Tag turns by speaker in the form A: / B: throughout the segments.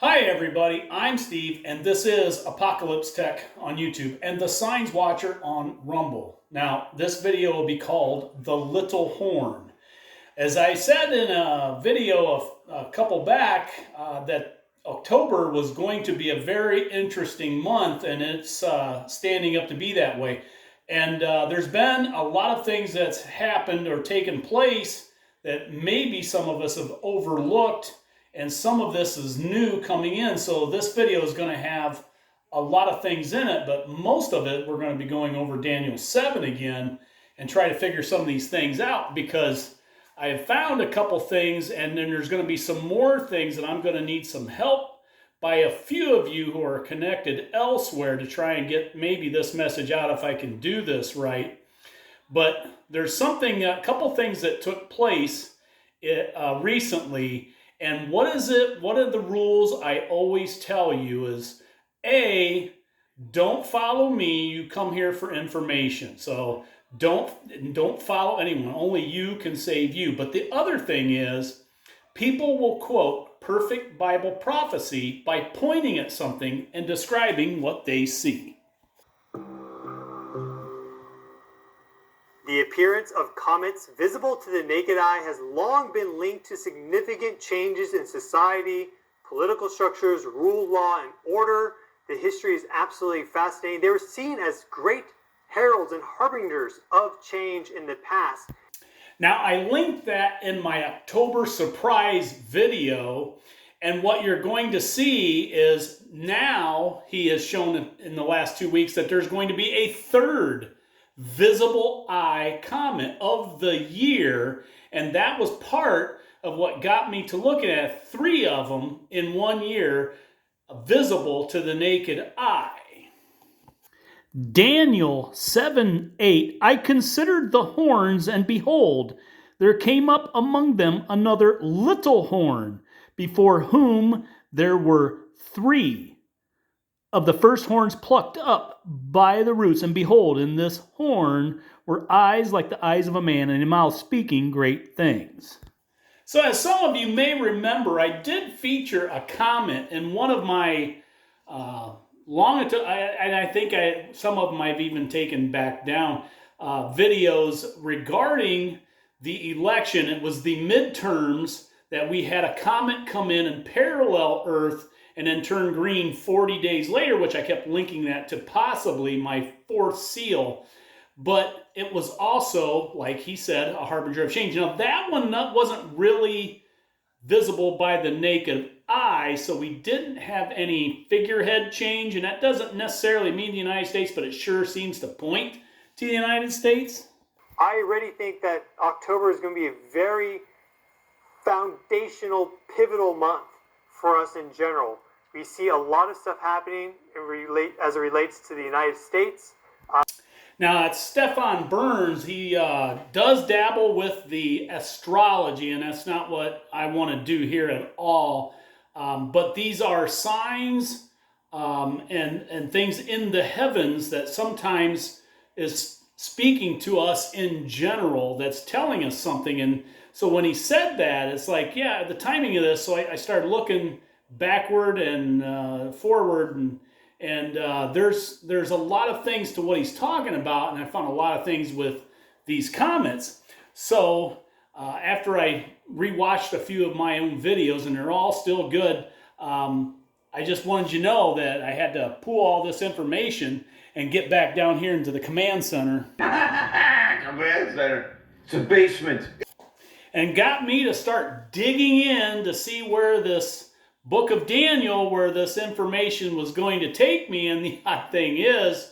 A: Hi everybody, I'm Steve and this is Apocalypse Tech on YouTube and the Signs Watcher on Rumble. Now this video will be called The Little Horn. As I said in a video a couple back that October was going to be a very interesting month, and it's standing up to be that way. And there's been a lot of things that's happened or taken place that maybe some of us have overlooked, and some of this is new coming in. So this video is going to have a lot of things in it, but most of it we're going to be going over Daniel 7 again and try to figure some of these things out, because I have found a couple things, and then there's going to be some more things that I'm going to need some help by a few of you who are connected elsewhere to try and get maybe this message out if I can do this right. But there's something, a couple things that took place recently. And what is it? What are the rules I always tell you is, A, don't follow me. You come here for information. So don't follow anyone. Only you can save you. But the other thing is, people will quote perfect Bible prophecy by pointing at something and describing what they see.
B: The appearance of comets visible to the naked eye has long been linked to significant changes in society, political structures, rule, law, and order. The history is absolutely fascinating. They were seen as great heralds and harbingers of change in the past.
A: Now, I linked that in my October surprise video, and what you're going to see is now he has shown in the last 2 weeks that there's going to be a third visible eye comet of the year, and that was part of what got me to looking at 3 of them in 1 year, visible to the naked eye. Daniel 7:8, I considered the horns, and behold, there came up among them another little horn, before whom there were 3 of the first horns plucked up by the roots, and behold, in this horn were eyes like the eyes of a man, and a mouth speaking great things. So as some of you may remember, I did feature a comment in one of my I think some of them I've even taken back down, videos regarding the election. It was the midterms that we had a comet come in and parallel Earth and then turn green 40 days later, which I kept linking that to possibly my 4th seal. But it was also, like he said, a harbinger of change. Now, that one wasn't really visible by the naked eye, so we didn't have any figurehead change, and that doesn't necessarily mean the United States, but it sure seems to point to the United States.
B: I already think that October is going to be a very foundational, pivotal month for us in general. We see a lot of stuff happening as it relates to the United States.
A: Now, it's Stefan Burns. He does dabble with the astrology, and that's not what I want to do here at all. But these are signs and things in the heavens that sometimes is speaking to us in general, that's telling us something. And so when he said that, it's like, yeah, the timing of this. So I started looking backward and forward, and there's a lot of things to what he's talking about, and I found a lot of things with these comets. So after I rewatched a few of my own videos, and they're all still good, I just wanted you to know that I had to pull all this information and get back down here into the command center.
C: Command center. It's a basement.
A: And got me to start digging in to see where this book of Daniel, where this information was going to take me. And the odd thing is,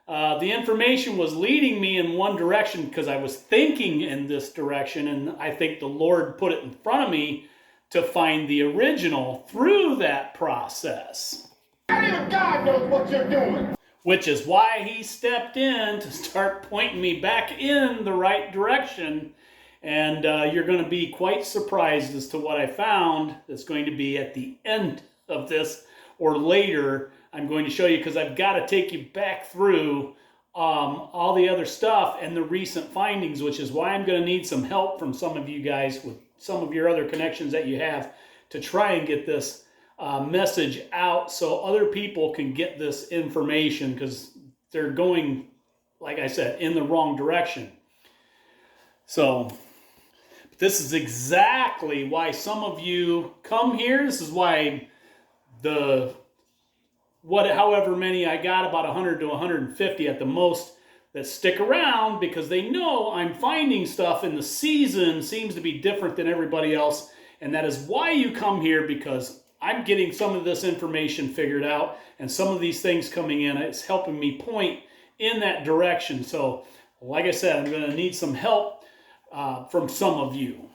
A: the information was leading me in one direction because I was thinking in this direction, and I think the Lord put it in front of me to find the original through that process.
C: Even God knows what you're doing.
A: Which is why he stepped in to start pointing me back in the right direction. And you're going to be quite surprised as to what I found that's going to be at the end of this, or later. I'm going to show you, because I've got to take you back through all the other stuff and the recent findings, which is why I'm going to need some help from some of you guys with some of your other connections that you have to try and get this message out so other people can get this information, because they're going, like I said, in the wrong direction. So this is exactly why some of you come here. This is why however many I got, about 100 to 150 at the most, that stick around, because they know I'm finding stuff in the season seems to be different than everybody else. And that is why you come here, because I'm getting some of this information figured out, and some of these things coming in, it's helping me point in that direction. So like I said, I'm going to need some help from some of you,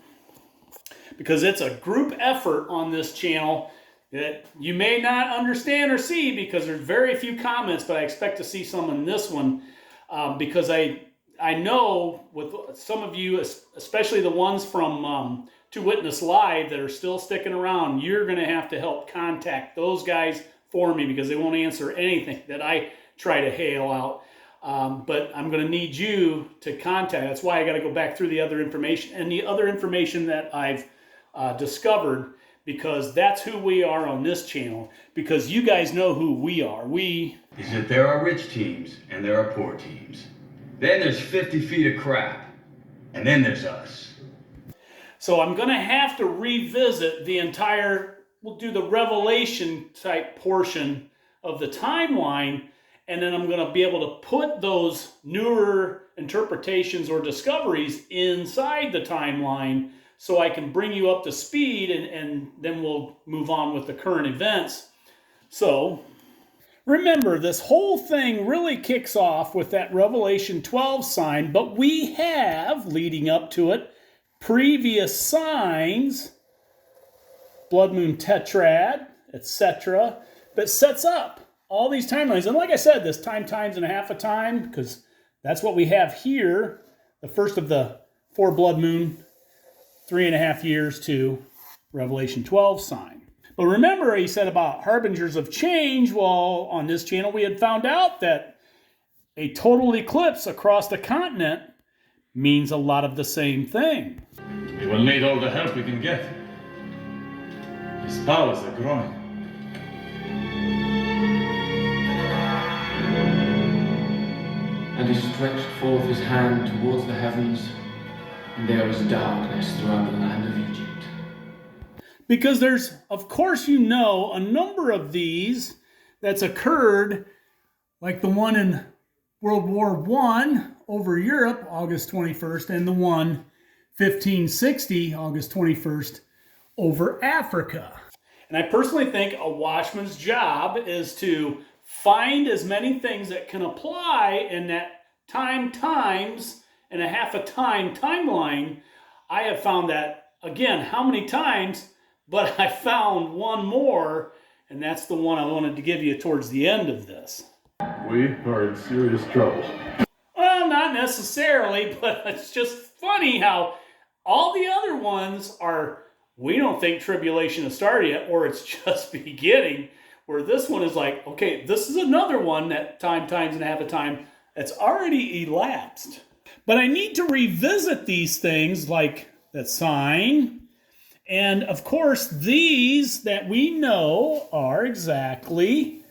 A: because it's a group effort on this channel that you may not understand or see, because there's very few comments, but I expect to see some in this one, because I know with some of you, especially the ones from To Witness Live that are still sticking around, you're going to have to help contact those guys for me, because they won't answer anything that I try to hail out. But I'm going to need you to contact. That's why I got to go back through the other information and the other information that I've discovered, because that's who we are on this channel, because you guys know who we are.
D: Is that there are rich teams and there are poor teams. Then there's 50 feet of crap. And then there's us.
A: So I'm going to have to revisit the entire, we'll do the Revelation type portion of the timeline, and then I'm going to be able to put those newer interpretations or discoveries inside the timeline, so I can bring you up to speed, and then we'll move on with the current events. So remember, this whole thing really kicks off with that Revelation 12 sign, but we have, leading up to it, previous signs, blood moon tetrad, etc., that sets up all these timelines. And like I said, this times and a half a time, because that's what we have here, the first of the 4 blood moon, 3.5 years to Revelation 12 sign. But remember, he said about harbingers of change. Well, on this channel, we had found out that a total eclipse across the continent means a lot of the same thing.
E: We will need all the help we can get. His powers are growing.
F: And he stretched forth his hand towards the heavens, and there was darkness throughout the land of Egypt.
A: Because there's, of course, you know, a number of these that's occurred, like the one in World War I over Europe, August 21st, and the one 1560, August 21st, over Africa. And I personally think a watchman's job is to find as many things that can apply in that times and a half a time timeline. I have found that, again, how many times? But I found one more, and that's the one I wanted to give you towards the end of this.
E: We are in serious trouble.
A: Well, not necessarily, but it's just funny how all the other ones are, we don't think tribulation has started yet, or it's just beginning, where this one is like, okay, this is another one that times and a half a time that's already elapsed. But I need to revisit these things like that sign. And of course, these that we know are exactly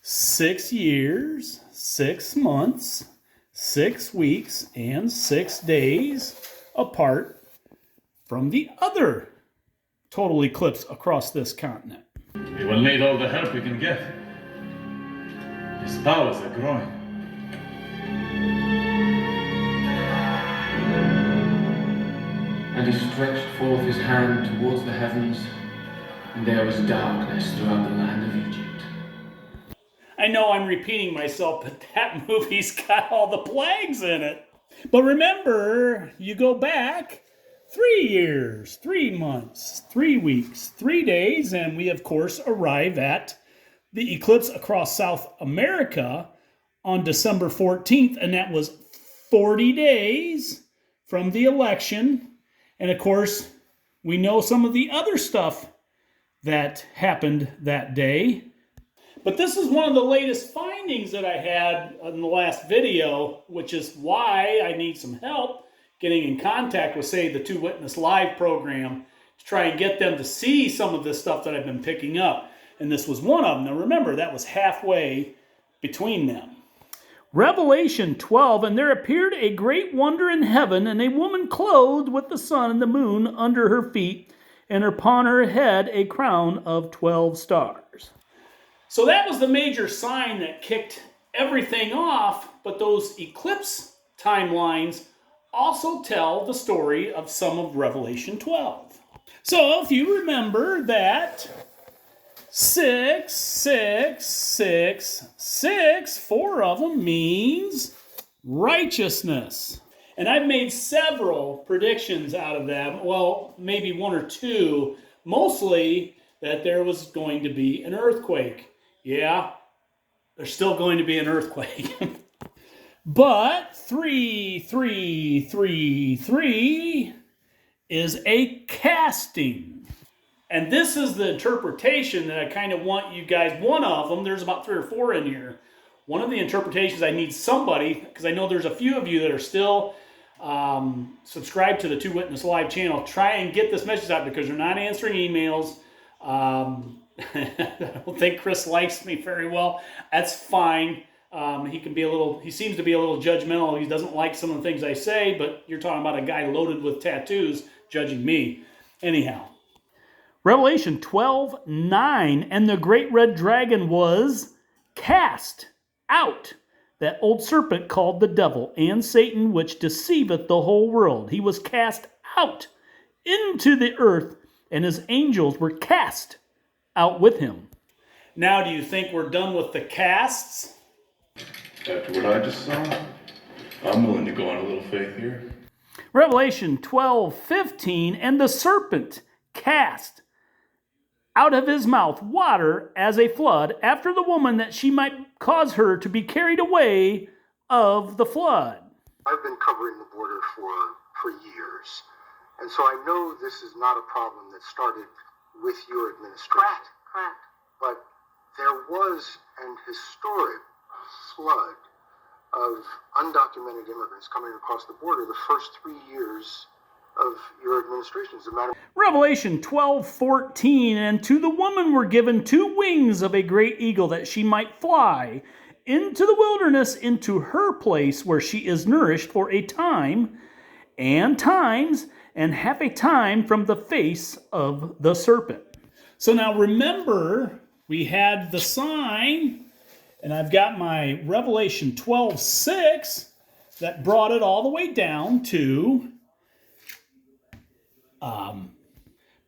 A: 6 years, 6 months, 6 weeks, and 6 days apart from the other total eclipse across this continent.
E: We will need all the help we can get. His powers are growing.
F: And he stretched forth his hand towards the heavens, and there was darkness throughout the land of Egypt.
A: I know I'm repeating myself, but that movie's got all the plagues in it. But remember, you go back 3 years, 3 months, 3 weeks, 3 days, and we, of course, arrive at the eclipse across South America on December 14th, and that was 40 days from the election. And, of course, we know some of the other stuff that happened that day. But this is one of the latest findings that I had in the last video, which is why I need some help getting in contact with, say, the To Witness Live program to try and get them to see some of this stuff that I've been picking up. and this was one of them. Now remember, that was halfway between them. Revelation 12, and there appeared a great wonder in heaven, and a woman clothed with the sun and the moon under her feet, and upon her head a crown of 12 stars. So that was the major sign that kicked everything off, but those eclipse timelines also tell the story of some of Revelation 12. So if you remember that 6, 6, 6, 6, 4 of them means righteousness. And I've made several predictions out of that. Well, maybe one or two. Mostly that there was going to be an earthquake. Yeah, there's still going to be an earthquake. But 3333 is a casting. And this is the interpretation that I kind of want you guys, one of them, there's about 3 or 4 in here. One of the interpretations I need somebody, because I know there's a few of you that are still subscribed to the Two Witness Live channel. Try and get this message out because they're not answering emails. I don't think Chris likes me very well. That's fine. He seems to be a little judgmental. He doesn't like some of the things I say, but you're talking about a guy loaded with tattoos judging me. Anyhow. Revelation 12:9, and the great red dragon was cast out, that old serpent called the devil and Satan, which deceiveth the whole world. He was cast out into the earth, and his angels were cast out with him. Now, do you think we're done with the casts?
E: After what I just saw, I'm willing to go on a little faith here.
A: Revelation 12:15, and the serpent cast out of his mouth water as a flood after the woman, that she might cause her to be carried away of the flood.
G: I've been covering the border for years, and so I know this is not a problem that started with your administration.
H: Correct.
G: But there was an historic flood of undocumented immigrants coming across the border the first 3 years of your administration. As a matter of
A: Revelation 12:14, and to the woman were given 2 wings of a great eagle, that she might fly into the wilderness, into her place where she is nourished for a time, and times, and half a time from the face of the serpent. So now remember, we had the sign, and I've got my Revelation 12:6 that brought it all the way down to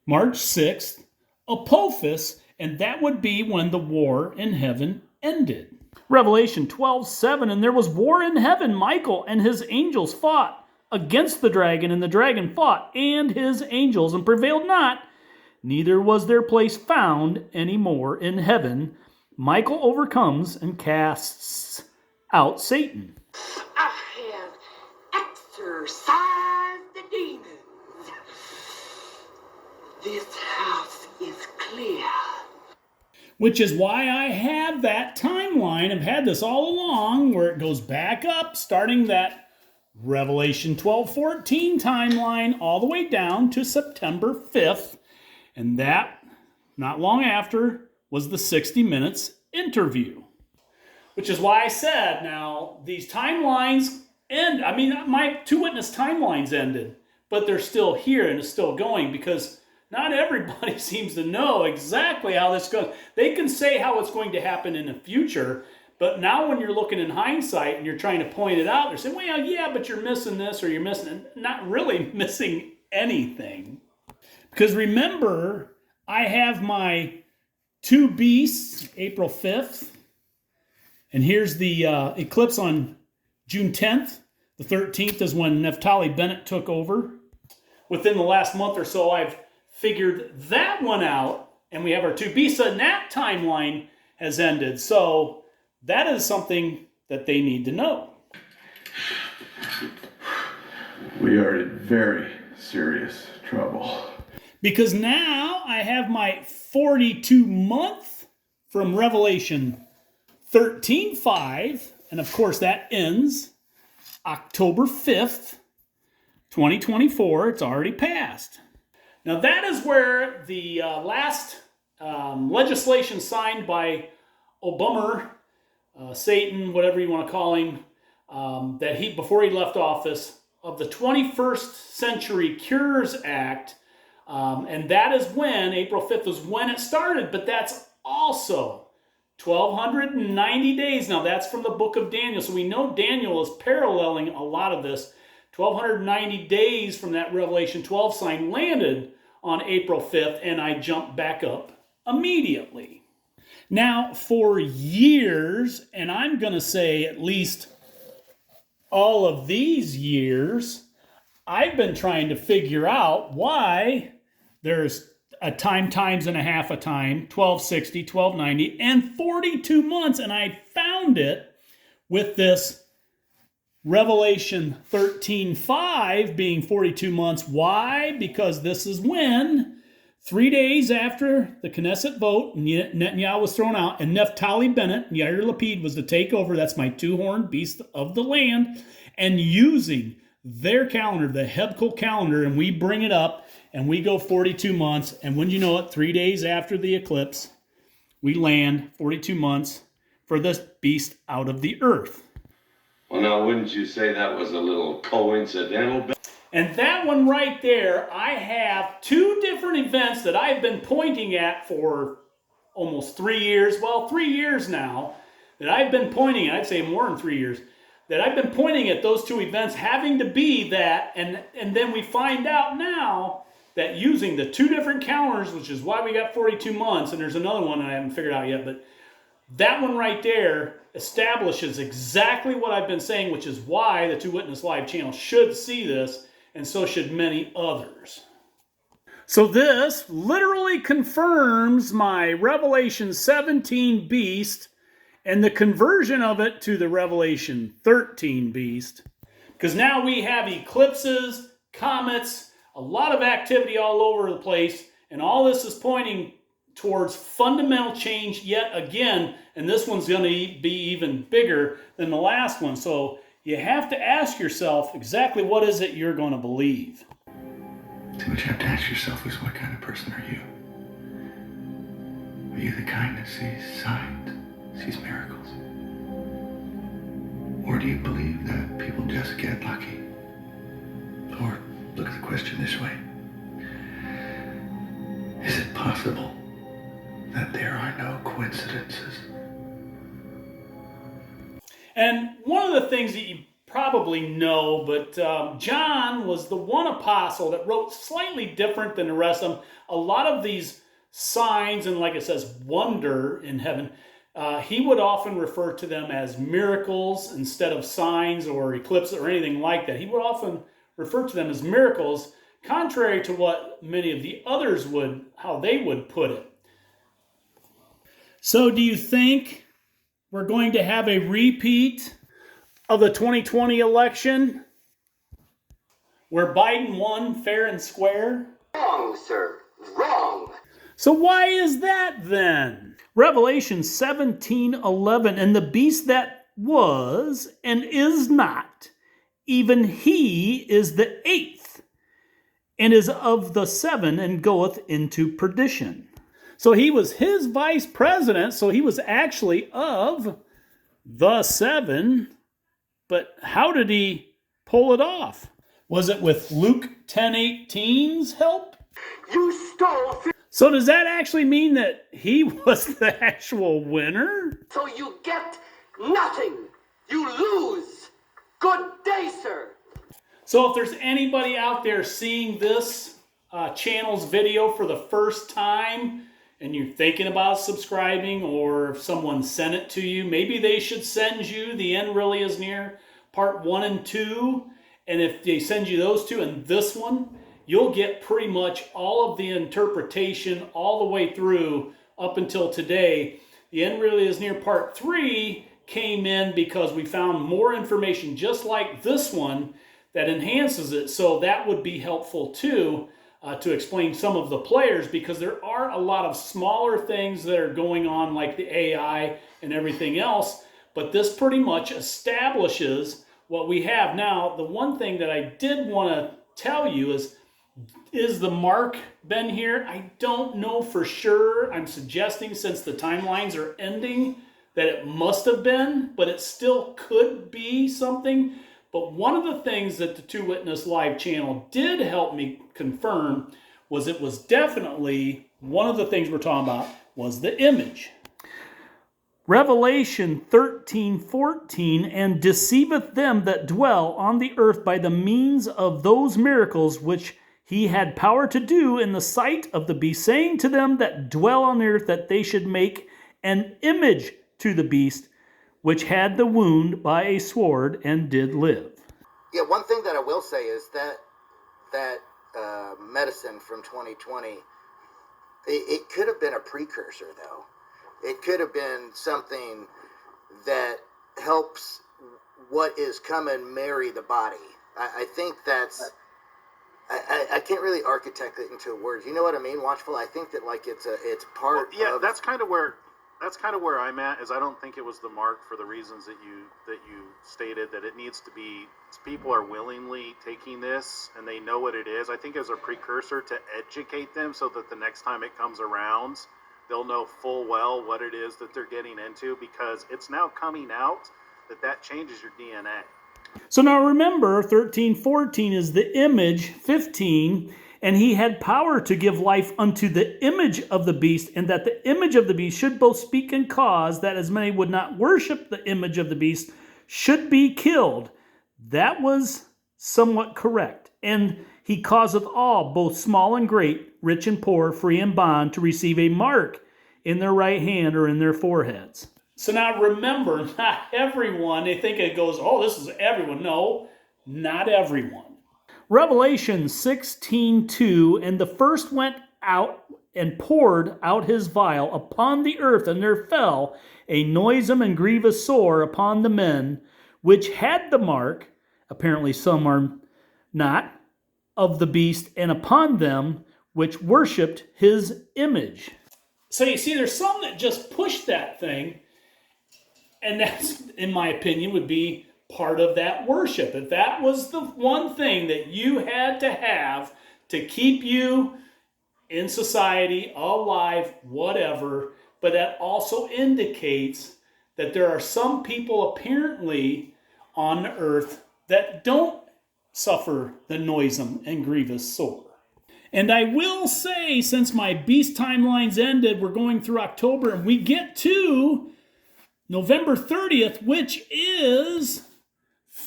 A: March 6th, Apophis, and that would be when the war in heaven ended. Revelation 12:7, and there was war in heaven. Michael and his angels fought against the dragon, and the dragon fought and his angels, and prevailed not, neither was their place found any more in heaven. Michael overcomes and casts out Satan.
H: I have exorcised the demons. This house is clear.
A: Which is why I have that timeline. I've had this all along where it goes back up, starting that Revelation 12:14 timeline all the way down to September 5th. And that, not long after, was the 60 Minutes interview. Which is why I said, now, these timelines end. I mean, my Two Witness timelines ended, but they're still here and it's still going because not everybody seems to know exactly how this goes. They can say how it's going to happen in the future, but now when you're looking in hindsight and you're trying to point it out, they're saying, well, yeah, but you're missing this or you're missing, not really missing anything. Because remember, I have my 2 beasts, April 5th, and here's the eclipse on June 10th. The 13th is when Naphtali Bennett took over. Within the last month or so, I've figured that one out, and we have our 2 beasts, and that timeline has ended. So that is something that they need to know.
E: We are in very serious trouble.
A: Because now I have my 42 month from Revelation 13:5, and of course that ends October 5th, 2024. It's already passed. Now that is where the last legislation signed by Obama, Satan, whatever you want to call him, that he, before he left office, of the 21st Century Cures Act. And that is when, April 5th was when it started, but that's also 1,290 days. Now that's from the book of Daniel. So we know Daniel is paralleling a lot of this. 1,290 days from that Revelation 12 sign landed on April 5th, and I jumped back up immediately. Now, for years, and I'm going to say at least all of these years, I've been trying to figure out why there's a time times and a half a time, 1260, 1290, and 42 months. And I found it with this Revelation 13:5 being 42 months. Why? Because this is when, 3 days after the Knesset vote, Netanyahu was thrown out, and Naphtali Bennett, Yair Lapid, was to take over. That's my two-horned beast of the land. And using their calendar, the Hebkel calendar, and we bring it up, and we go 42 months. And when you know it, 3 days after the eclipse, we land 42 months for this beast out of the earth.
C: Well, now, wouldn't you say that was a little coincidental?
A: And that one right there, I have two different events that I've been pointing at for almost 3 years. Well, 3 years now that I've been pointing at, I'd say more than 3 years, that I've been pointing at those two events having to be that. And then we find out now that using the two different calendars, which is why we got 42 months, and there's another one I haven't figured out yet, but that one right there establishes exactly what I've been saying, which is why the Two Witness Live channel should see this, and so should many others. So this literally confirms my Revelation 17 beast and the conversion of it to the Revelation 13 beast. Because now we have eclipses, comets, a lot of activity all over the place, and all this is pointing towards fundamental change yet again, and this one's going to be even bigger than the last one. So you have to ask yourself exactly what is it you're going to believe.
I: So what you have to ask yourself is, what kind of person are you? Are you the kind that sees signs, sees miracles? Or do you believe that people just get lucky? Or look at the question this way: is it possible that there are no coincidences?
A: And one of the things that you probably know, but John was the one apostle that wrote slightly different than the rest of them. A lot of these signs, and like it says, wonder in heaven, he would often refer to them as miracles instead of signs or eclipses or anything like that. He would often refer to them as miracles, contrary to what many of the others would, how they would put it. So do you think we're going to have a repeat of the 2020 election where Biden won fair and square?
H: Wrong, sir. Wrong.
A: So why is that then? Revelation 17:11, and the beast that was and is not, even he is the eighth, and is of the seven, and goeth into perdition. So he was his vice president, so he was actually of the seven. But how did he pull it off? Was it with Luke 10:18's help?
H: You stole
A: So does that actually mean that he was the actual winner?
H: so you get nothing. You lose. Good day, sir.
A: So if there's anybody out there seeing this channel's video for the first time, and you're thinking about subscribing, or if someone sent it to you, maybe they should send you The End Really Is Near, part 1 and 2. And if they send you those two and this one, you'll get pretty much all of the interpretation all the way through up until today. The End Really Is Near part 3 came in because we found more information just like this one that enhances it. So that would be helpful too, to explain some of the players, because there are a lot of smaller things that are going on, like the AI and everything else, but this pretty much establishes what we have. Now, the one thing that I did want to tell you is Is the mark been here? I don't know for sure. I'm suggesting, since the timelines are ending, that it must have been, but it still could be something. But one of the things that the Two Witness Live channel did help me confirm was it was definitely one of the things we're talking about was the image. Revelation 13:14, and deceiveth them that dwell on the earth by the means of those miracles which he had power to do in the sight of the beast, saying to them that dwell on the earth that they should make an image to the beast, which had the wound by a sword and did live.
J: Yeah, one thing that I will say is that medicine from 2020, it could have been a precursor, though. It could have been something that helps what is coming marry the body. I think that's... I can't really architect it into words. You know what I mean, Watchful? I think that like it's part
K: yeah,
J: of...
K: that's kind of where I'm at. Is I don't think it was the mark for the reasons that you stated, that it needs to be, people are willingly taking this and they know what it is. I think as a precursor to educate them so that the next time it comes around, they'll know full well what it is that they're getting into, because it's now coming out that changes your DNA.
A: So now remember, 13:14 is the image, 15, and he had power to give life unto the image of the beast, and that the image of the beast should both speak and cause that as many would not worship the image of the beast should be killed. That was somewhat correct. And he causeth all, both small and great, rich and poor, free and bond, to receive a mark in their right hand or in their foreheads. So now remember, not everyone, they think it goes, oh, this is everyone. No, not everyone. Revelation 16:2, and the first went out and poured out his vial upon the earth, and there fell a noisome and grievous sore upon the men which had the mark, apparently some are not, of the beast, and upon them which worshipped his image. So you see, there's some that just push that thing, and that's, in my opinion, would be part of that worship. If that was the one thing that you had to have to keep you in society, alive, whatever, but that also indicates that there are some people apparently on the earth that don't suffer the noisome and grievous sore. And I will say, since my beast timeline's ended, we're going through October, and we get to November 30th, which is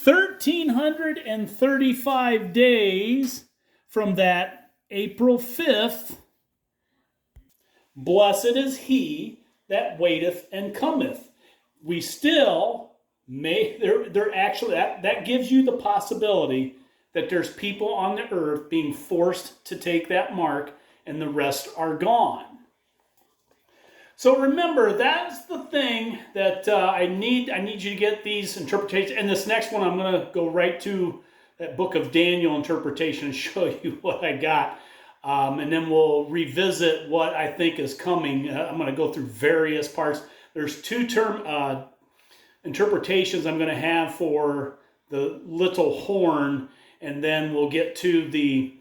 A: 1,335 days from that April 5th. Blessed is he that waiteth and cometh. We still may, they're actually, that gives you the possibility that there's people on the earth being forced to take that mark, and the rest are gone. So remember, that's the thing that I need you to get these interpretations. And this next one, I'm going to go right to that book of Daniel interpretation and show you what I got. And then we'll revisit what I think is coming. I'm going to go through various parts. There's two interpretations I'm going to have for the little horn, and then we'll get to the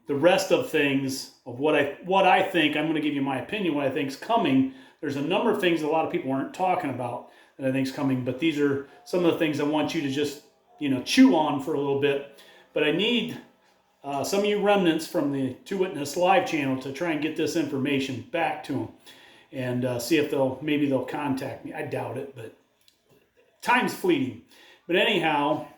A: rest of things of what I think. I'm going to give you my opinion, what I think is coming. There's a number of things that a lot of people aren't talking about that I think is coming, but these are some of the things I want you to just, chew on for a little bit. But I need some of you remnants from the Two Witness Live channel to try and get this information back to them and see if maybe they'll contact me. I doubt it, but time's fleeting. But anyhow,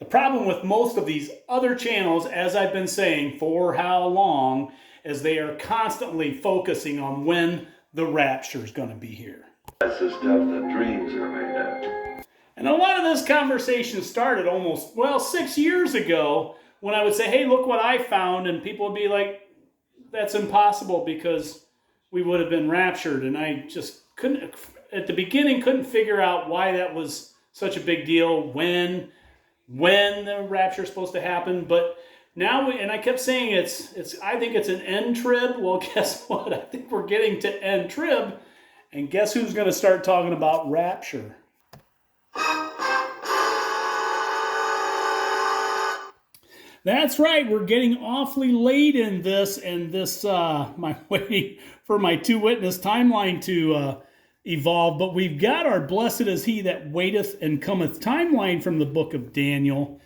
A: the problem with most of these other channels, as I've been saying for how long, is they are constantly focusing on when the rapture is going to be here.
C: That's the stuff that dreams are made of.
A: And a lot of this conversation started almost, 6 years ago, when I would say, hey, look what I found, and people would be like, that's impossible because we would have been raptured. And I just couldn't, at the beginning, couldn't figure out why that was such a big deal, when the rapture is supposed to happen. But now, and I kept saying I think it's an end trib. Well, guess what? I think we're getting to end trib. And guess who's going to start talking about rapture? That's right. We're getting awfully late in this, my waiting for my two witness timeline to evolve. But we've got our blessed is he that waiteth and cometh timeline from the book of Daniel.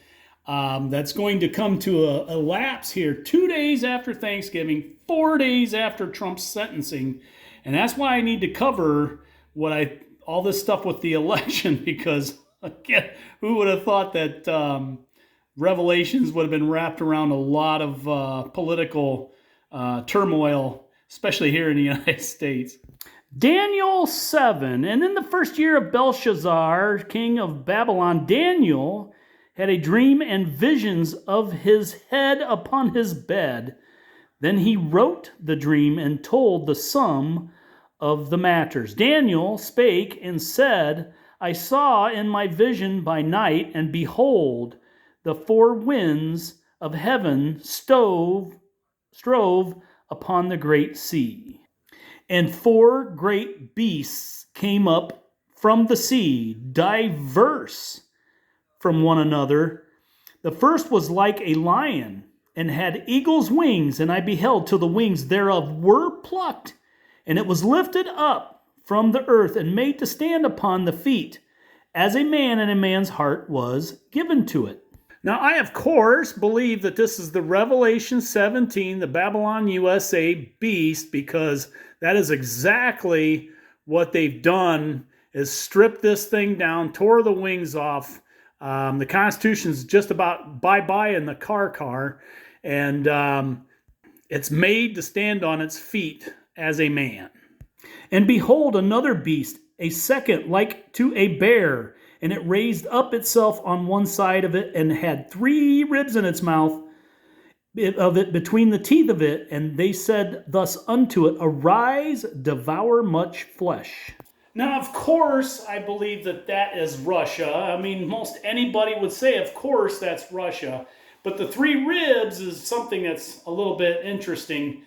A: That's going to come to a lapse here 2 days after Thanksgiving, 4 days after Trump's sentencing. And that's why I need to cover all this stuff with the election, because again, who would have thought that Revelations would have been wrapped around a lot of political turmoil, especially here in the United States. Daniel 7. And in the first year of Belshazzar, king of Babylon, Daniel had a dream and visions of his head upon his bed. Then he wrote the dream and told the sum of the matters. Daniel spake and said, I saw in my vision by night, and behold, the four winds of heaven strove upon the great sea. And four great beasts came up from the sea, diverse from one another. The first was like a lion, and had eagle's wings, and I beheld till the wings thereof were plucked, and it was lifted up from the earth, and made to stand upon the feet, as a man, and a man's heart was given to it. Now, I, of course, believe that this is the Revelation 17, the Babylon USA beast, because that is exactly what they've done, is stripped this thing down, tore the wings off. The Constitution's just about bye-bye in the car, and it's made to stand on its feet as a man. And behold, another beast, a second like to a bear, and it raised up itself on one side of it, and had 3 ribs in its mouth of it between the teeth of it, and they said thus unto it, Arise, devour much flesh. Now, of course, I believe that is Russia. I mean, most anybody would say, of course, that's Russia. But the 3 ribs is something that's a little bit interesting,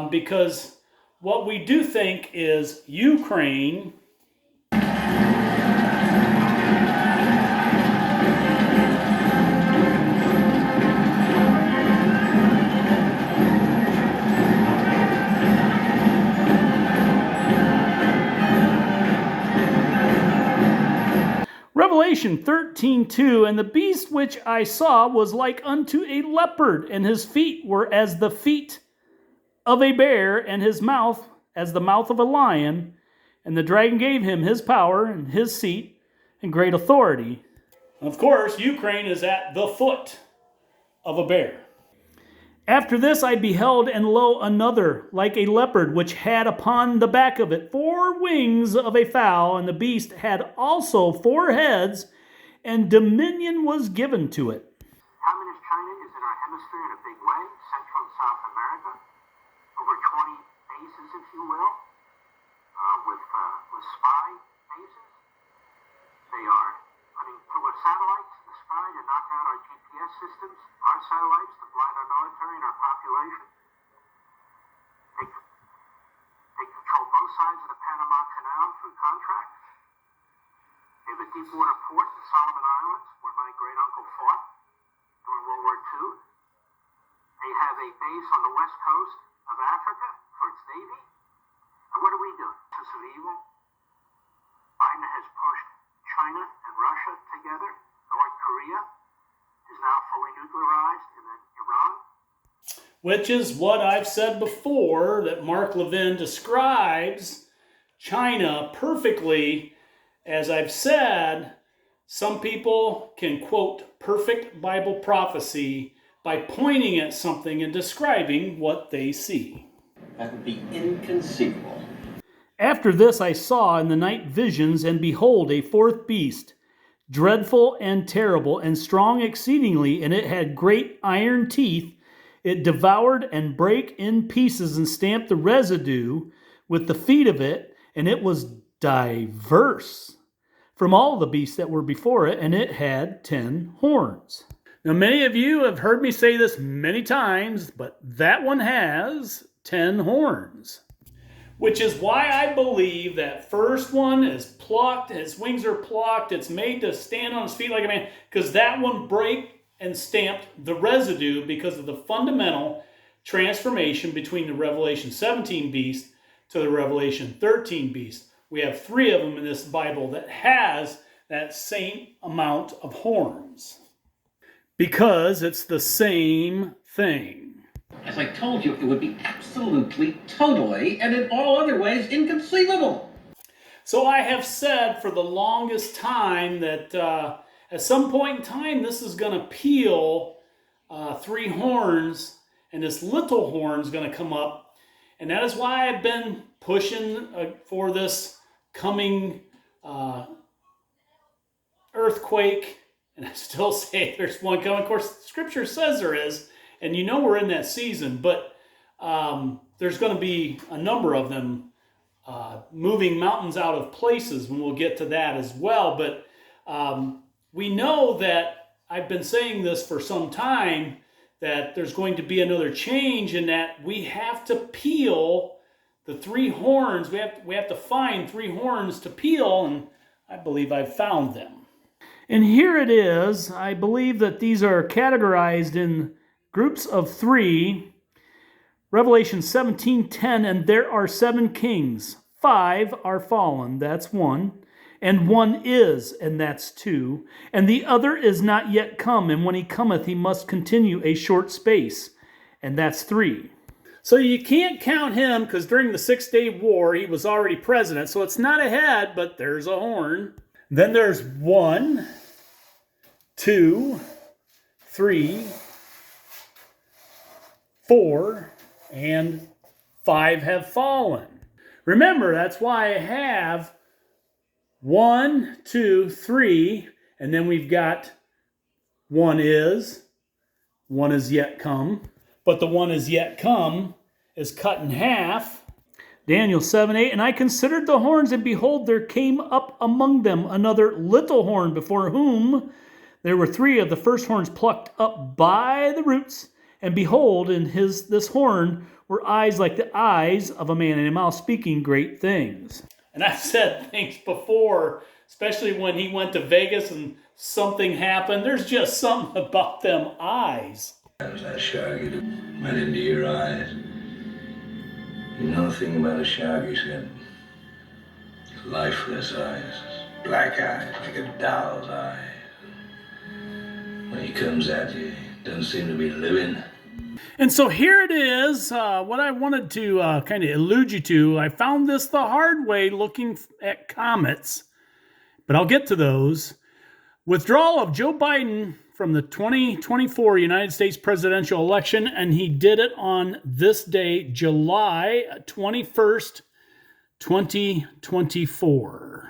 A: because what we do think is Ukraine. Revelation 13:2, and the beast which I saw was like unto a leopard, and his feet were as the feet of a bear, and his mouth as the mouth of a lion. And the dragon gave him his power and his seat and great authority. Of course, Ukraine is at the foot of a bear. After this I beheld, and lo, another like a leopard, which had upon the back of it 4 wings of a fowl, and the beast had also 4 heads, and dominion was given to it.
L: Communist China is in our hemisphere in a big way, Central and South America, over 20 bases, if you will, with spy bases. They are putting killer satellites in the sky to knock out our GPS systems, our satellites to blind our military and our population. They control both sides of the Panama Canal through contracts. They have a deep water port in the Solomon Islands, where my great uncle fought during World War II. They have a base on the west coast of Africa for its navy. And what are we doing? This is evil. Biden has pushed China and Russia together. North Korea is now fully nuclearized, and then Iran.
A: Which is what I've said before, that Mark Levin describes China perfectly. As I've said, some people can quote perfect Bible prophecy by pointing at something and describing what they see.
M: That would be inconceivable.
A: After this I saw in the night visions, and behold, a 4th beast, dreadful and terrible, and strong exceedingly, and it had great iron teeth. It devoured and brake in pieces, and stamped the residue with the feet of it, and it was diverse from all the beasts that were before it, and it had 10 horns. Now, many of you have heard me say this many times, but that one has 10 horns. Which is why I believe that first one is plucked, his wings are plucked, it's made to stand on its feet like a man, because that one brake and stamped the residue because of the fundamental transformation between the Revelation 17 beast to the Revelation 13 beast. We have 3 of them in this Bible that has that same amount of horns because it's the same thing.
M: As I told you, it would be absolutely, totally, and in all other ways inconceivable.
A: So I have said for the longest time that at some point in time this is going to peel 3 horns, and this little horn is going to come up. And that is why I've been pushing for this coming earthquake. And I still say there's one coming. Of course, Scripture says there is, and you know we're in that season. But there's going to be a number of them moving mountains out of places, and we'll get to that as well. But we know that I've been saying this for some time, that there's going to be another change in that we have to peel the 3 horns. We have to find 3 horns to peel, and I believe I've found them. And here it is. I believe that these are categorized in groups of 3. Revelation 17:10, and there are 7 kings. 5 are fallen, that's 1. And 1 is, and that's 2. And the other is not yet come, and when he cometh, he must continue a short space, and that's 3. So you can't count him, because during the 6-Day War, he was already president, so it's not a head, but there's a horn. Then there's 1, 2, 3, 4, and 5 have fallen. Remember, that's why I have 1, 2, 3, and then we've got 1 is yet come. But the 1 is yet come is cut in half. Daniel 7:8, and I considered the horns, and behold, there came up among them another little horn, before whom there were 3 of the first horns plucked up by the roots. And behold, in this horn were eyes like the eyes of a man, and a mouth speaking great things. And I've said things before, especially when he went to Vegas and something happened. There's just something about them eyes.
I: That shark went into your eyes. You know the thing about a shark, he said? Lifeless eyes, black eyes, like a doll's eye. When he comes at you, doesn't seem to be living.
A: And so here it is, what I wanted to kind of allude you to. I found this the hard way looking at comets, but I'll get to those. Withdrawal of Joe Biden from the 2024 United States presidential election, and he did it on this day, July 21st, 2024.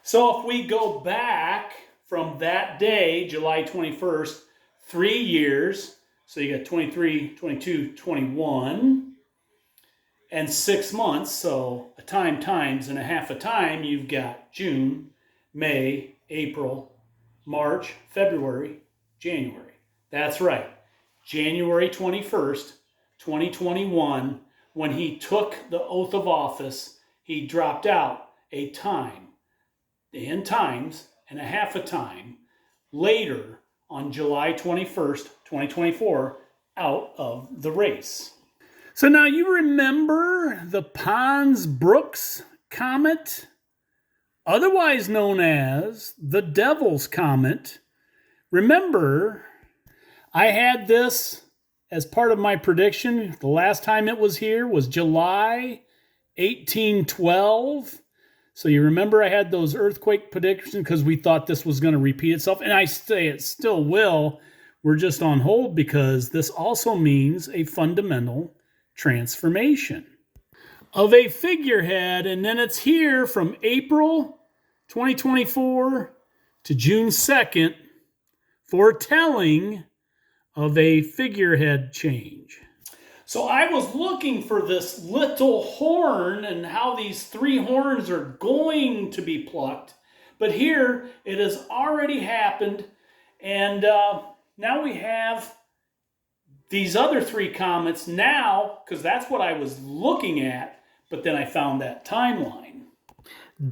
A: So if we go back from that day, July 21st, 3 years, so you got 23, 22, 21, and 6 months, so a time times and a half a time, you've got June, May, April, March, February, January. That's right. January 21st, 2021, when he took the oath of office, he dropped out a time and times and a half a time later on July 21st, 2024, out of the race. So now you remember the Pons-Brooks Comet, otherwise known as the Devil's Comet. Remember, I had this as part of my prediction. The last time it was here was July 1812. So you remember I had those earthquake predictions because we thought this was going to repeat itself. And I say it still will. We're just on hold because this also means a fundamental transformation of a figurehead. And then it's here from April 2024 to June 2nd, foretelling of a figurehead change. So I was looking for this little horn and how these 3 horns are going to be plucked. But here it has already happened. And now we have these other 3 comets now, because that's what I was looking at. But then I found that timeline.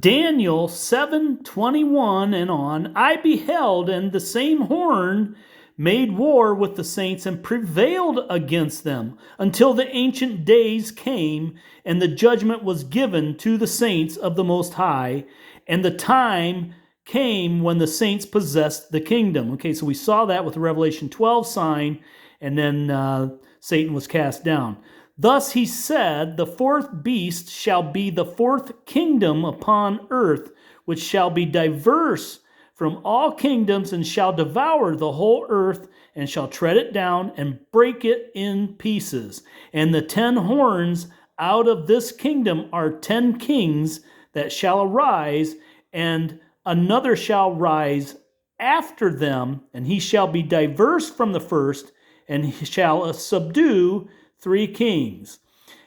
A: Daniel 7:21 and on, I beheld, and the same horn made war with the saints and prevailed against them until the ancient days came and the judgment was given to the saints of the Most High, and the time came when the saints possessed the kingdom. Okay, so we saw that with the Revelation 12 sign, and then Satan was cast down. Thus he said, the fourth beast shall be the fourth kingdom upon earth, which shall be diverse from all kingdoms, and shall devour the whole earth, and shall tread it down, and break it in pieces. And the 10 horns out of this kingdom are 10 kings that shall arise, and another shall rise after them, and he shall be diverse from the first, and he shall subdue 3 kings.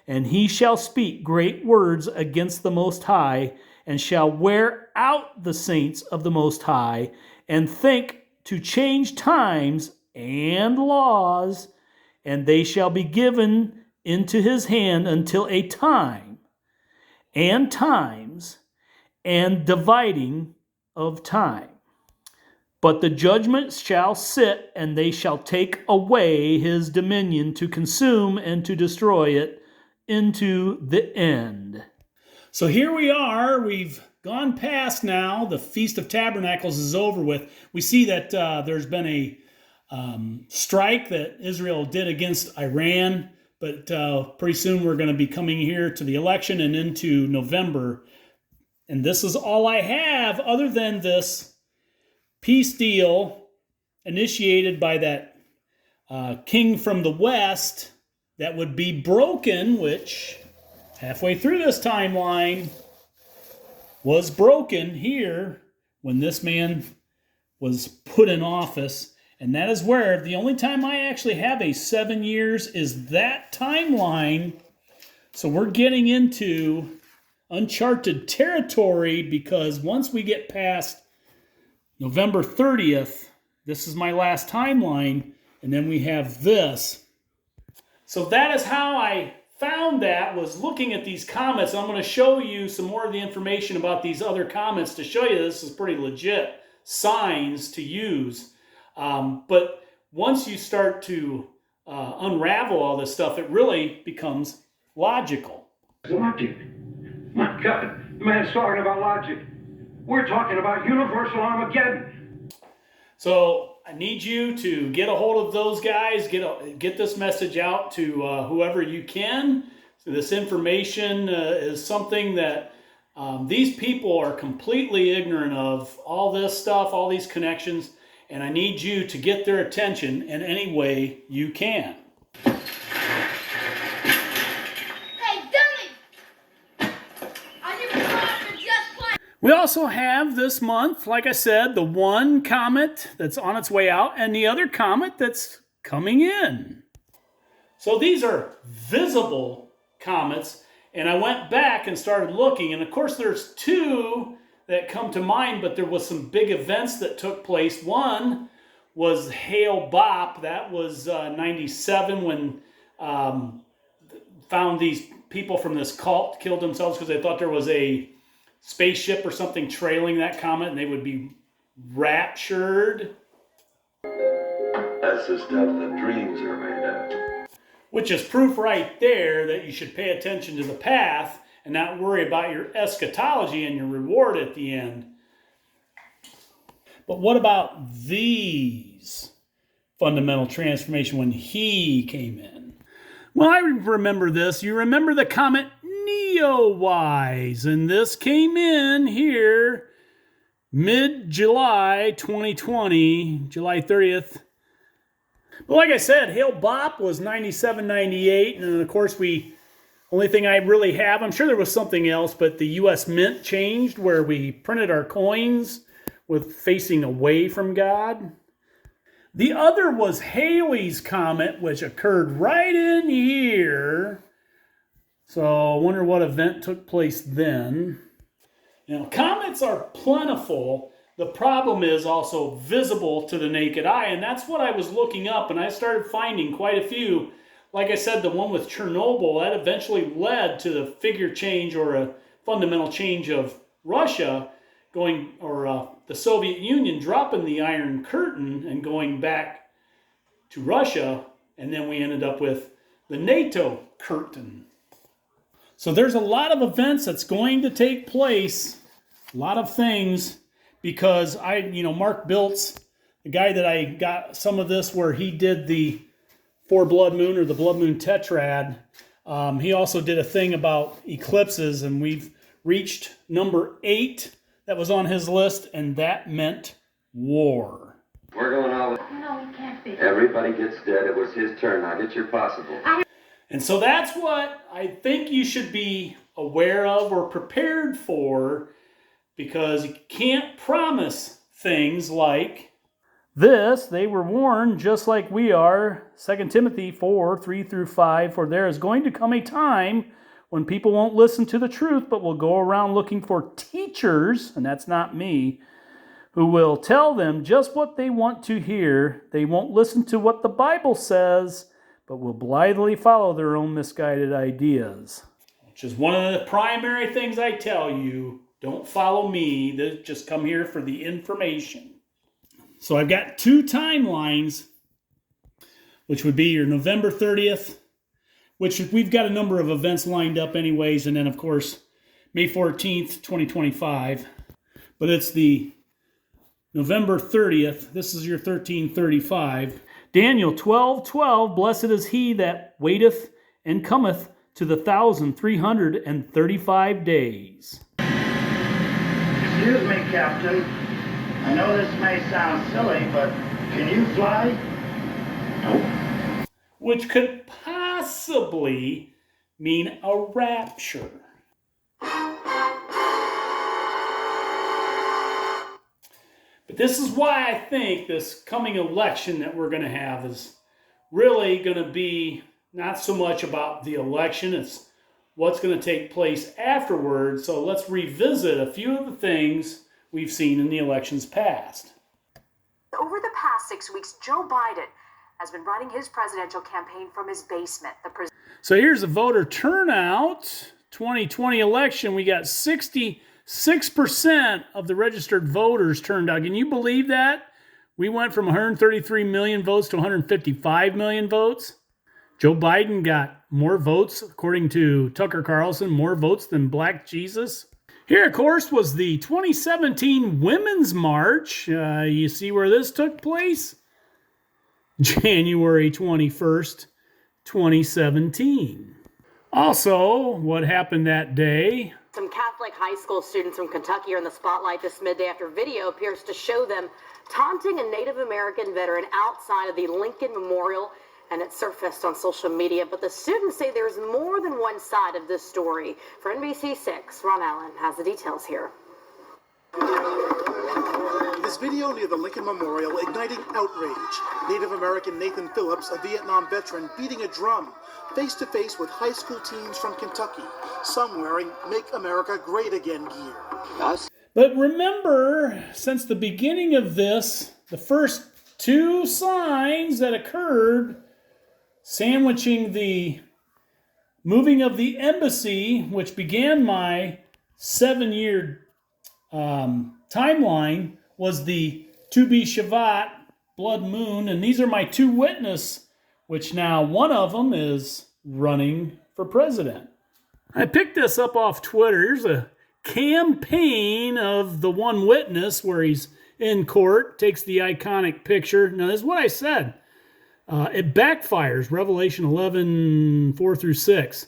A: And he shall speak great words against the Most High, and shall wear out the saints of the Most High, and think to change times and laws, and they shall be given into his hand until a time and times and dividing of time. But the judgment shall sit, and they shall take away his dominion to consume and to destroy it into the end. So here we are. We've gone past now. The Feast of Tabernacles is over with. We see that there's been a strike that Israel did against Iran, but pretty soon we're going to be coming here to the election and into November. And this is all I have other than this peace deal initiated by that king from the West that would be broken, which halfway through this timeline was broken here when this man was put in office. And that is where the only time I actually have a 7 years is that timeline. So we're getting into uncharted territory, because once we get past November 30th, this is my last timeline, and then we have this. So that is how I found that, was looking at these comets. I'm going to show you some more of the information about these other comets to show you this is pretty legit signs to use. But once you start to unravel all this stuff, it really becomes logical.
N: Logic? My God, the man's talking about logic. We're talking about universal Armageddon.
A: So I need you to get a hold of those guys, get this message out to whoever you can. So this information is something that these people are completely ignorant of, all this stuff, all these connections, and I need you to get their attention in any way you can. We also have this month, like I said, the one comet that's on its way out and the other comet that's coming in. So these are visible comets, and I went back and started looking, and of course there's 2 that come to mind, but there was some big events that took place. One was Hale-Bopp. That was 97 when found these people from this cult killed themselves because they thought there was a spaceship or something trailing that comet, and they would be raptured.
I: That's the stuff that dreams are made of.
A: Which is proof right there that you should pay attention to the path and not worry about your eschatology and your reward at the end. But what about these? Fundamental transformation when he came in. Well, I remember this. You remember the comet Neowise, and this came in here mid-July 2020, July 30th. But like I said, Hale-Bopp was 97, 98, and of course only thing I really have, I'm sure there was something else, but the U.S. Mint changed where we printed our coins with facing away from God. The other was Halley's Comet, which occurred right in here. So I wonder what event took place then. Now, comets are plentiful. The problem is also visible to the naked eye, and that's what I was looking up, and I started finding quite a few. Like I said, the one with Chernobyl, that eventually led to the figure change or a fundamental change of Russia going, or the Soviet Union dropping the Iron Curtain and going back to Russia, and then we ended up with the NATO curtain. So there's a lot of events that's going to take place, a lot of things, because Mark Biltz, the guy that I got some of this where he did the 4 blood moon or the blood moon tetrad, he also did a thing about eclipses, and we've reached number 8 that was on his list, and that meant war.
O: We're going all in.
P: No, we can't be.
O: Everybody gets dead. It was his turn. Now get your possible.
A: And so that's what I think you should be aware of or prepared for, because you can't promise things like this. They were warned just like we are. 2 Timothy 4, 3 through 5, for there is going to come a time when people won't listen to the truth, but will go around looking for teachers, and that's not me, who will tell them just what they want to hear. They won't listen to what the Bible says, but will blithely follow their own misguided ideas. Which is one of the primary things I tell you. Don't follow me. Just come here for the information. So I've got 2 timelines, which would be your November 30th, which we've got a number of events lined up anyways, and then, of course, May 14th, 2025. But it's the November 30th. This is your 1335. Daniel 12:12, blessed is he that waiteth and cometh to the 1,335 days.
Q: Excuse me, Captain. I know this may sound silly, but can you fly?
A: Nope. Which could possibly mean a rapture. But this is why I think this coming election that we're going to have is really going to be not so much about the election, it's what's going to take place afterwards. So let's revisit a few of the things we've seen in the elections past.
R: Over the past 6 weeks, Joe Biden has been running his presidential campaign from his basement.
A: So here's the voter turnout. 2020 election, we got 66% of the registered voters turned out. Can you believe that? We went from 133 million votes to 155 million votes. Joe Biden got more votes, according to Tucker Carlson, more votes than Black Jesus. Here, of course, was the 2017 Women's March. You see where this took place? January 21st, 2017. Also, what happened that day?
R: Some Catholic high school students from Kentucky are in the spotlight this midday after video appears to show them taunting a Native American veteran outside of the Lincoln Memorial, and it surfaced on social media. But the students say there's more than one side of this story. For NBC6, Ron Allen has the details here.
S: This video near the Lincoln Memorial igniting outrage. Native American Nathan Phillips, a Vietnam veteran, beating a drum, face to face with high school teens from Kentucky, some wearing Make America Great Again gear.
A: But remember, since the beginning of this, the first 2 signs that occurred, sandwiching the moving of the embassy, which began my 7-year timeline, was the Tu B'Shavat blood moon, and these are my 2 witnesses, which now one of them is running for president. I picked this up off Twitter. Here's a campaign of the one witness where he's in court, takes the iconic picture. Now, this is what I said. It backfires, Revelation 11, 4 through 6.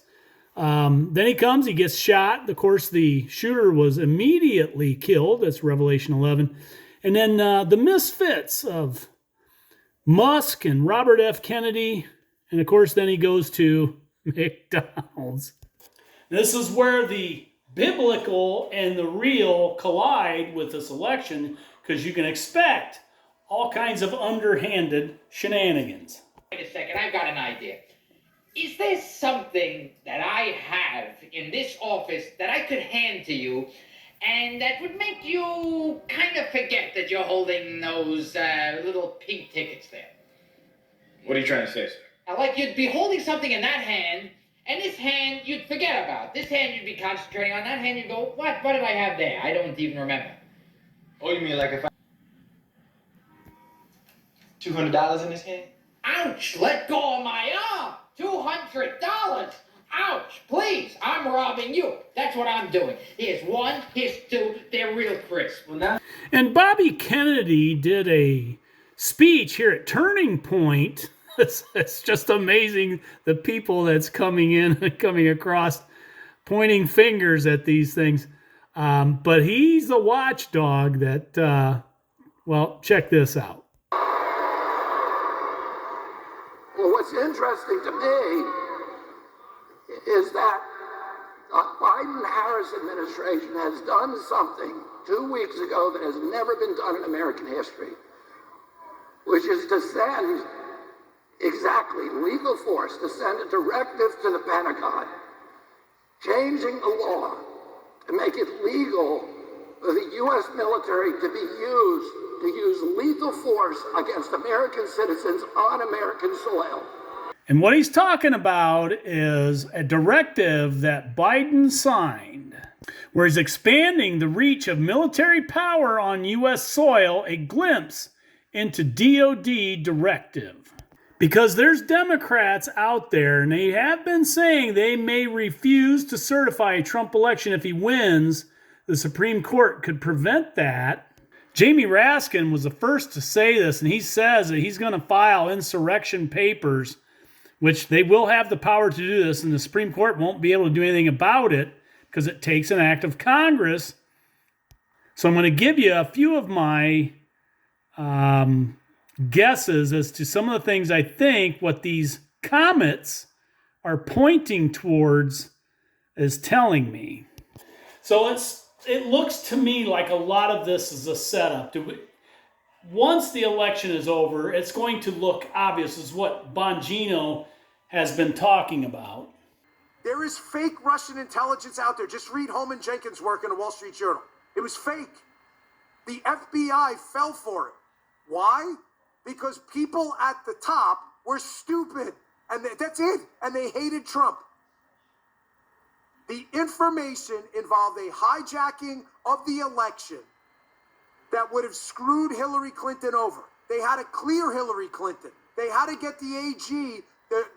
A: Then he comes, he gets shot. Of course, the shooter was immediately killed. That's Revelation 11. And then the misfits of Musk and Robert F. Kennedy. And of course, then he goes to McDonald's. This is where the biblical and the real collide with this election, because you can expect all kinds of underhanded shenanigans.
T: Wait a second, I've got an idea. Is there something that I have in this office that I could hand to you and that would make you kind of forget that you're holding those little pink tickets there?
E: What are you trying to say, sir?
T: Like you'd be holding something in that hand, and this hand you'd forget about. This hand you'd be concentrating on. That hand you'd go, what did I have there? I don't even remember.
E: Oh, you mean like if I... $200 in his hand?
T: Ouch, let go of my arm. $200. Ouch, please, I'm robbing you. That's what I'm doing. Here's one, here's two, they're real crisp. Well, now...
A: And Bobby Kennedy did a speech here at Turning Point. It's just amazing the people that's coming in and coming across pointing fingers at these things. But he's a watchdog that, well, check this out.
Q: Well, what's interesting to me is that the Biden-Harris administration has done something 2 weeks ago that has never been done in American history, which is to send exactly legal force, to send a directive to the Pentagon, changing the law to make it legal for the U.S. military to use lethal force against American citizens on American soil.
A: And what he's talking about is a directive that Biden signed, where he's expanding the reach of military power on U.S. soil, a glimpse into DOD directive. Because there's Democrats out there, and they have been saying they may refuse to certify a Trump election if he wins. The Supreme Court could prevent that. Jamie Raskin was the first to say this, and he says that he's going to file insurrection papers, which they will have the power to do this, and the Supreme Court won't be able to do anything about it because it takes an act of Congress. So I'm going to give you a few of my guesses as to some of the things I think what these comets are pointing towards is telling me. So it looks to me like a lot of this is a setup. Once the election is over, it's going to look obvious, is what Bongino has been talking about.
P: There is fake Russian intelligence out there. Just read Holman Jenkins' work in the Wall Street Journal. It was fake. The FBI fell for it. Why? Because people at the top were stupid. And that's it. And they hated Trump. The information involved a hijacking of the election that would have screwed Hillary Clinton over. They had to clear Hillary Clinton. They had to get the AG,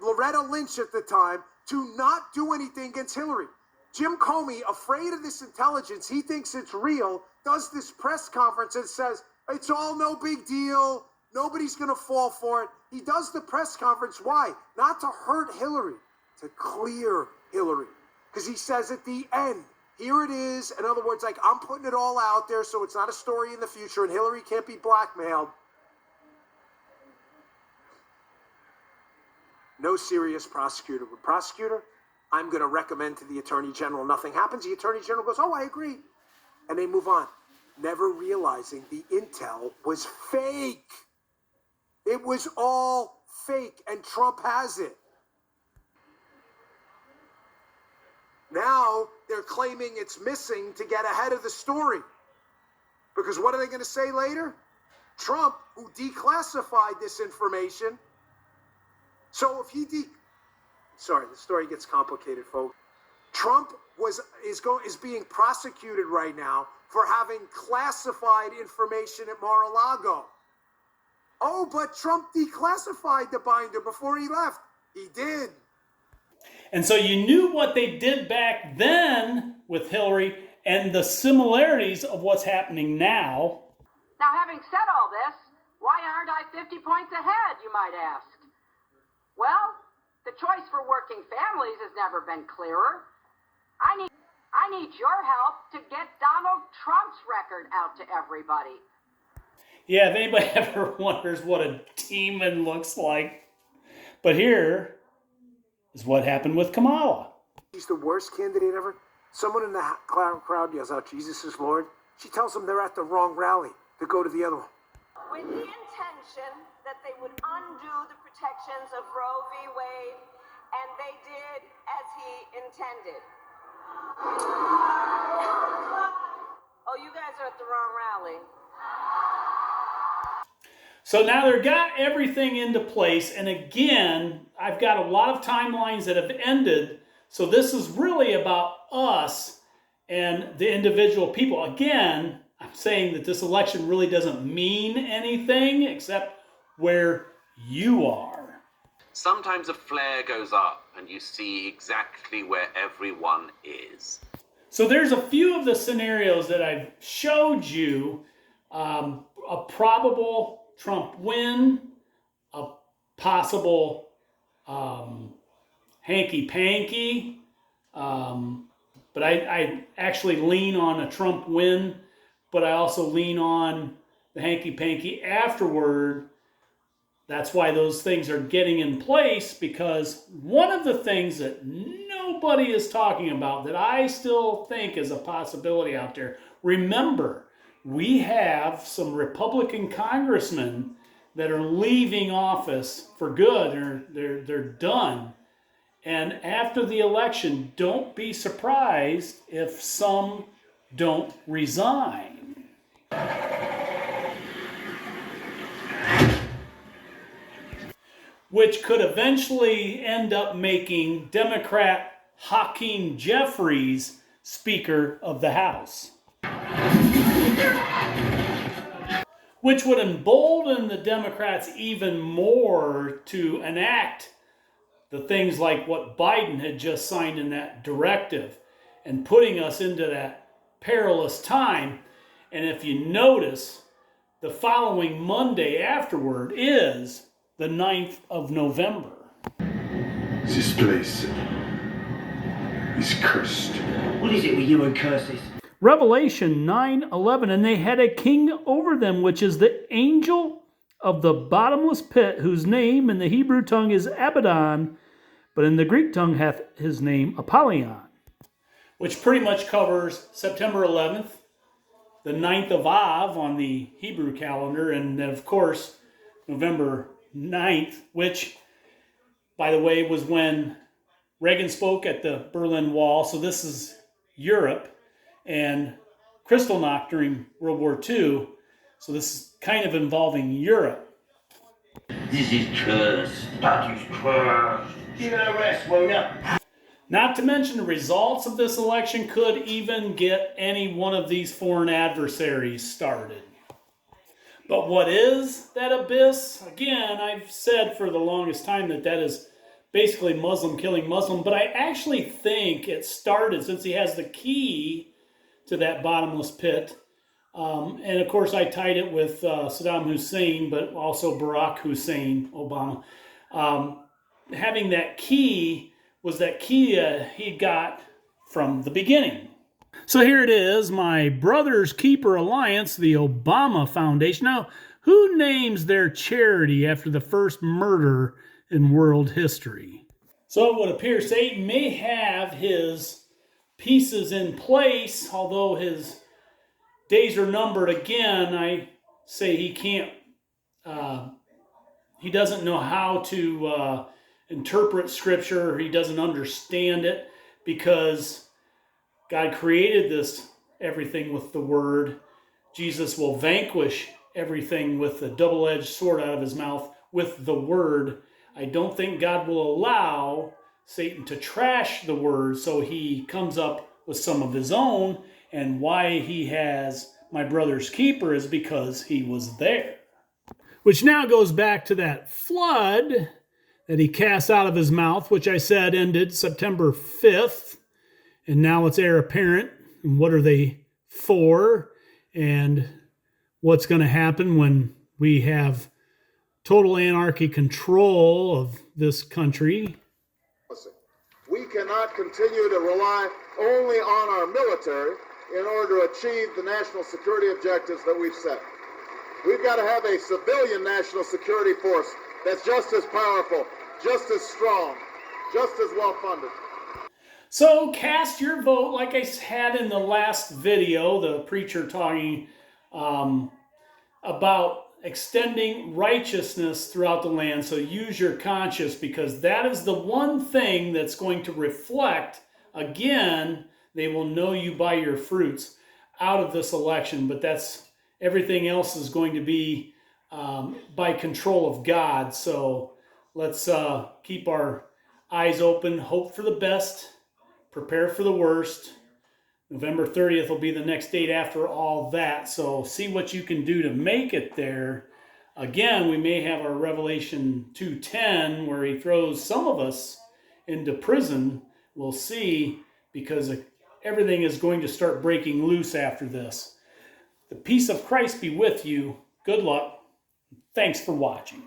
P: Loretta Lynch at the time, to not do anything against Hillary. Jim Comey, afraid of this intelligence, he thinks it's real, does this press conference and says, it's all no big deal. Nobody's going to fall for it. He does the press conference. Why? Not to hurt Hillary, to clear Hillary. Because he says at the end, here it is. In other words, like, I'm putting it all out there so it's not a story in the future and Hillary can't be blackmailed. No serious prosecutor would prosecute her. I'm going to recommend to the Attorney General nothing happens. The Attorney General goes, oh, I agree. And they move on, never realizing the intel was fake. It was all fake, and Trump has it. Now they're claiming it's missing to get ahead of the story. Because what are they going to say later? Trump, who declassified this information. So if he sorry, the story gets complicated, folks. Trump is being prosecuted right now for having classified information at Mar-a-Lago. Oh, but Trump declassified the binder before he left. He did.
A: And so you knew what they did back then with Hillary and the similarities of what's happening now.
U: Now, having said all this, why aren't I 50 points ahead, you might ask? Well, the choice for working families has never been clearer. I need your help to get Donald Trump's record out to everybody.
A: Yeah, if anybody ever wonders what a demon looks like. But here is what happened with Kamala.
P: She's the worst candidate ever. Someone in the crowd yells out, Jesus is Lord. She tells them they're at the wrong rally to go to the other one.
V: With the intention that they would undo the protections of Roe v. Wade, and they did as he intended. Oh, you guys are at the wrong rally.
A: So now they've got everything into place. And again, I've got a lot of timelines that have ended. So this is really about us and the individual people. Again, I'm saying that this election really doesn't mean anything except where you are.
B: Sometimes a flare goes up and you see exactly where everyone is.
A: So there's a few of the scenarios that I've showed you. A probable Trump win, a possible hanky-panky, but I actually lean on a Trump win, but I also lean on the hanky-panky afterward. That's why those things are getting in place, because one of the things that nobody is talking about that I still think is a possibility out there, remember, we have some Republican congressmen that are leaving office for good. They're done. And after the election, don't be surprised if some don't resign. Which could eventually end up making Democrat Hakeem Jeffries Speaker of the House. Which would embolden the Democrats even more to enact the things like what Biden had just signed in that directive, and putting us into that perilous time. And if you notice, the following Monday afterward is the 9th of November.
I: This place is cursed.
D: What is it with you and curses?
A: Revelation 9:11, and they had a king over them, which is the angel of the bottomless pit, whose name in the Hebrew tongue is Abaddon, but in the Greek tongue hath his name Apollyon. Which pretty much covers September 11th, the 9th of Av on the Hebrew calendar, and then of course November 9th, which, by the way, was when Reagan spoke at the Berlin Wall. So this is Europe, and Kristallnacht during World War II. So this is kind of involving Europe.
D: This is cursed. That is cursed. Give it a rest, won't you?
A: Not to mention the results of this election could even get any one of these foreign adversaries started. But what is that abyss? Again, I've said for the longest time that is basically Muslim killing Muslim, but I actually think it started, since he has the key to that bottomless pit. And of course, I tied it with Saddam Hussein, but also Barack Hussein Obama. Having that key was that key he got from the beginning. So here it is, my Brothers Keeper Alliance, the Obama Foundation. Now, who names their charity after the first murder in world history? So it would appear Satan may have his pieces in place, although his days are numbered again. I say he can't, he doesn't know how to interpret Scripture. He doesn't understand it, because God created this everything with the Word. Jesus will vanquish everything with a double-edged sword out of his mouth with the Word. I don't think God will allow Satan to trash the Word, so he comes up with some of his own. And why he has my brother's keeper is because he was there. Which now goes back to that flood that he cast out of his mouth, which I said ended September 5th. And now it's heir apparent. And what are they for? And what's going to happen when we have total anarchy control of this country?
W: We cannot continue to rely only on our military in order to achieve the national security objectives that we've set. We've got to have a civilian national security force that's just as powerful, just as strong, just as well funded.
A: So cast your vote, like I had in the last video, the preacher talking about extending righteousness throughout the land. So use your conscience, because that is the one thing that's going to reflect, again, they will know you by your fruits out of this election. But that's, everything else is going to be by control of God. So let's keep our eyes open, hope for the best, prepare for the worst. November 30th will be the next date after all that. So see what you can do to make it there. Again, we may have our Revelation 2:10 where he throws some of us into prison. We'll see, because everything is going to start breaking loose after this. The peace of Christ be with you. Good luck. Thanks for watching.